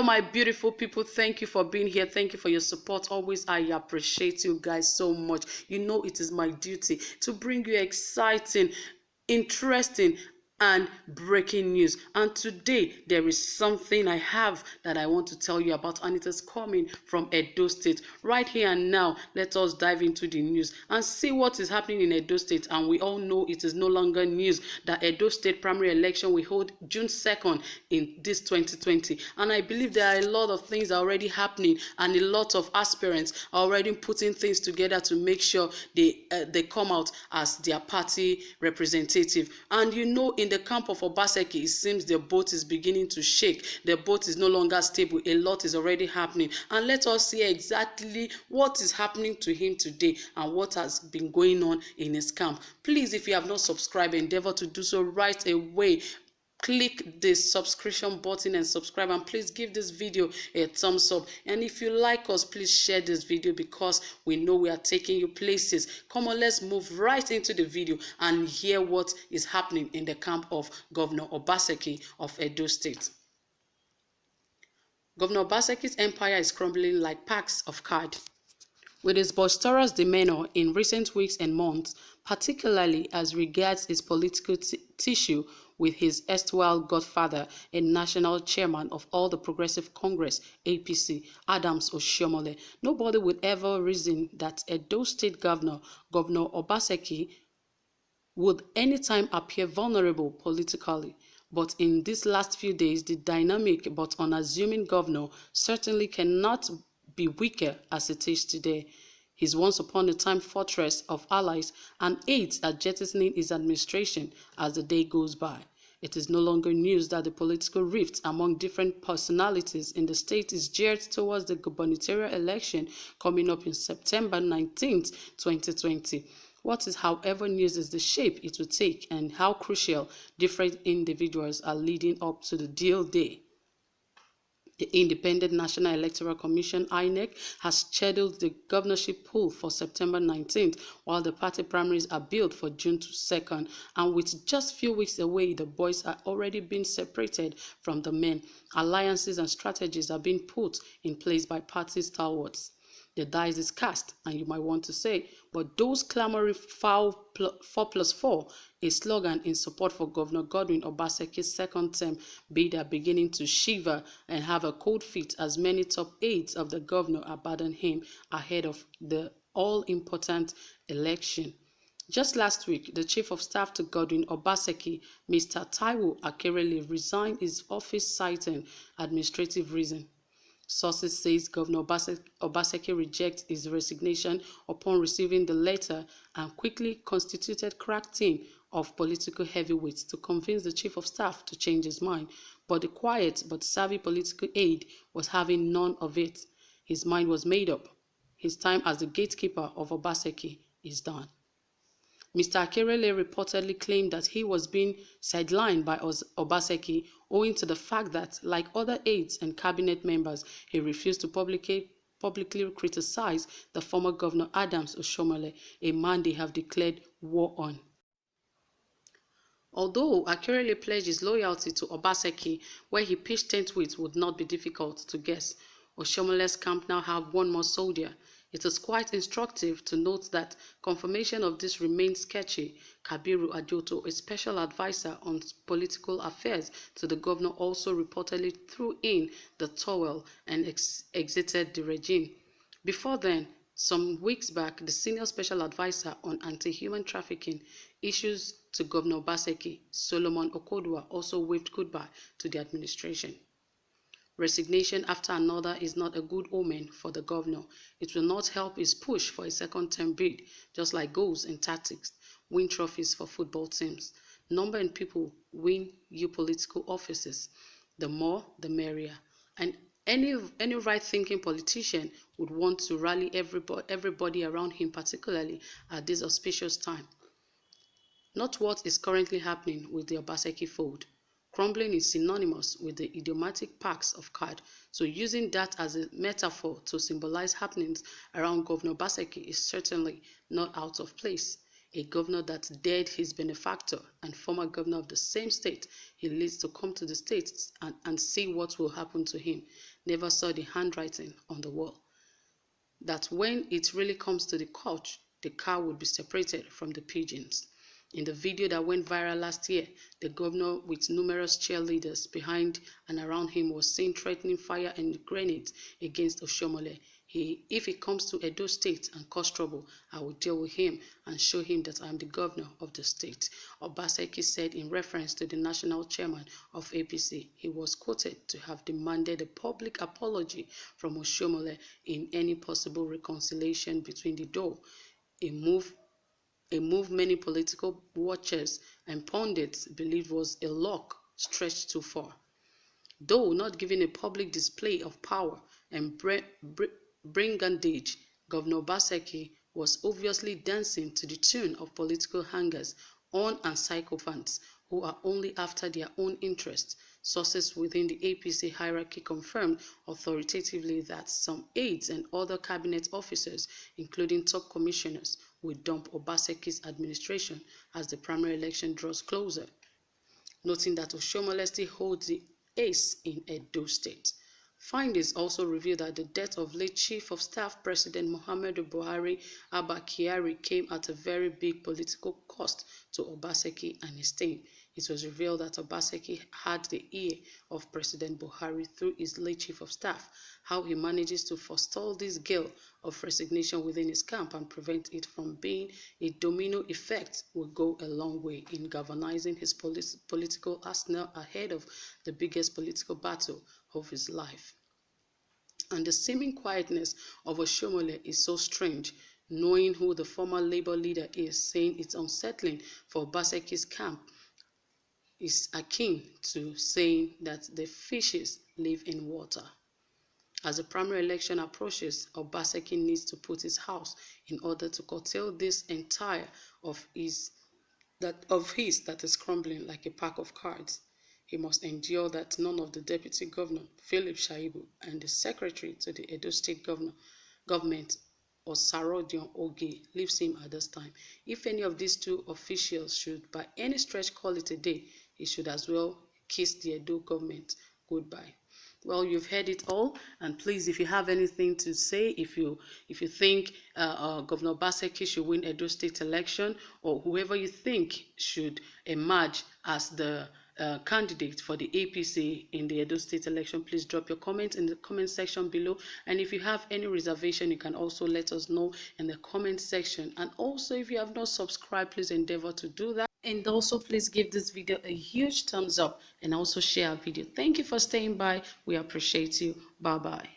my beautiful people. Thank you for being here. Thank you for your support. Always, I appreciate you guys so much. You know it is my duty to bring you exciting, interesting, and breaking news. And today there is something I have that I want to tell you about, and it is coming from Edo State. Right here and now, let us dive into the news and see what is happening in Edo State. And we all know it is no longer news that Edo State primary election will hold June 2nd in this 2020. And I believe there are a lot of things already happening, and a lot of aspirants are already putting things together to make sure they come out as their party representative. And you know, in the camp of Obaseki, it seems the boat is beginning to shake. The boat is no longer stable. A lot is already happening. And let us see exactly what is happening to him today and what has been going on in his camp. Please, if you have not subscribed, endeavor to do so right away. Click the subscription button and subscribe, and please give this video a thumbs up. And if you like us, please share this video, because we know we are taking you places. Come on, let's move right into the video and hear what is happening in the camp of Governor Obaseki of Edo State. Governor Obaseki's empire is crumbling like packs of cards. With his boisterous demeanor in recent weeks and months, particularly as regards his political tissue with his erstwhile godfather and national chairman of All the Progressive Congress, APC, Adams Oshiomhole, nobody would ever reason that Edo State Governor, Governor Obaseki, would anytime appear vulnerable politically. But in these last few days, the dynamic but unassuming governor certainly cannot be weaker as it is today. His once upon a time fortress of allies and aides are jettisoning his administration as the day goes by. It is no longer news that the political rift among different personalities in the state is geared towards the gubernatorial election coming up in September 19th, 2020. What is, however, news is the shape it will take and how crucial different individuals are leading up to the deal day. The Independent National Electoral Commission, INEC, has scheduled the governorship poll for September 19th, while the party primaries are billed for June 2nd. And with just few weeks away, the boys are already being separated from the men. Alliances and strategies are being put in place by party stalwarts. The dice is cast, and you might want to say, but those clamoring foul 4+4, a slogan in support for Governor Godwin Obaseki's second term, bid are beginning to shiver and have a cold feet as many top aides of the governor abandon him ahead of the all-important election. Just last week, the Chief of Staff to Godwin Obaseki, Mr. Taiwo Akerele, resigned his office citing administrative reasons. Sources say Governor Obaseki rejected his resignation upon receiving the letter and quickly constituted crack team of political heavyweights to convince the Chief of Staff to change his mind. But the quiet but savvy political aide was having none of it. His mind was made up. His time as the gatekeeper of Obaseki is done. Mr. Akerele reportedly claimed that he was being sidelined by Obaseki owing to the fact that, like other aides and cabinet members, he refused to publicly criticize the former governor Adams Oshiomhole, a man they have declared war on. Although Akerele pledged his loyalty to Obaseki, where he pitched tent with would not be difficult to guess, Oshiomhole's camp now have one more soldier. It is quite instructive to note that confirmation of this remains sketchy. Kabiru Ajoto, a special advisor on political affairs to the governor, also reportedly threw in the towel and exited the regime. Before then, some weeks back, the senior special advisor on anti-human trafficking issues to Governor Obaseki, Solomon Okodwa, also waved goodbye to the administration. Resignation after another is not a good omen for the governor. It will not help his push for a second-term bid, just like goals and tactics win trophies for football teams. Number and people win you political offices. The more, the merrier. And any right-thinking politician would want to rally everybody around him, particularly at this auspicious time. Not what is currently happening with the Obaseki fold. Crumbling is synonymous with the idiomatic packs of cards, so using that as a metaphor to symbolize happenings around Governor Obaseki is certainly not out of place. a governor that dared his benefactor and former governor of the same state he leads to come to the state and see what will happen to him, never saw the handwriting on the wall. That when it really comes to the coach, the cow would be separated from the pigeons. In the video that went viral last year, the governor with numerous cheerleaders behind and around him was seen threatening fire and grenades against Oshiomhole. If he comes to Edo State and cause trouble, I will deal with him and show him that I am the governor of the state, Obaseki said in reference to the national chairman of APC. He was quoted to have demanded a public apology from Oshiomhole in any possible reconciliation between the two, a move many political watchers and pundits believed was a lock stretched too far. Though not giving a public display of power and brigandage, Governor Obaseki was obviously dancing to the tune of political hangers on and sycophants who are only after their own interests. Sources within the APC hierarchy confirmed authoritatively that some aides and other cabinet officers, including top commissioners, will dump Obaseki's administration as the primary election draws closer, noting that Oshiomhole still holds the ace in Edo State. Findings also reveal that the death of late Chief of Staff President Muhammadu Buhari Abba Kyari came at a very big political cost to Obaseki and his team. It was revealed that Obaseki had the ear of President Buhari through his late Chief of Staff. How he manages to forestall this gale of resignation within his camp and prevent it from being a domino effect will go a long way in galvanizing his political arsenal ahead of the biggest political battle of his life. And the seeming quietness of Oshiomhole is so strange, knowing who the former Labour leader is, saying it's unsettling for Obaseki's camp is akin to saying that the fishes live in water. As the primary election approaches, Obaseki needs to put his house in order to curtail this entire of his that is crumbling like a pack of cards. He must endure that none of the deputy governor, Philip Shaibu, and the secretary to the Edo State government, Osarodion Oge, leaves him at this time. If any of these two officials should by any stretch call it a day, he should as well kiss the Edo government goodbye. Well, you've heard it all, and please, if you have anything to say, if you think Governor Obaseki should win Edo State election, or whoever you think should emerge as the candidate for the APC in the Edo State election, please drop your comments in the comment section below. And if you have any reservation, you can also let us know in the comment section. And also, if you have not subscribed, please endeavor to do that. And also, please give this video a huge thumbs up and also share our video. Thank you for staying by. We appreciate you. Bye-bye.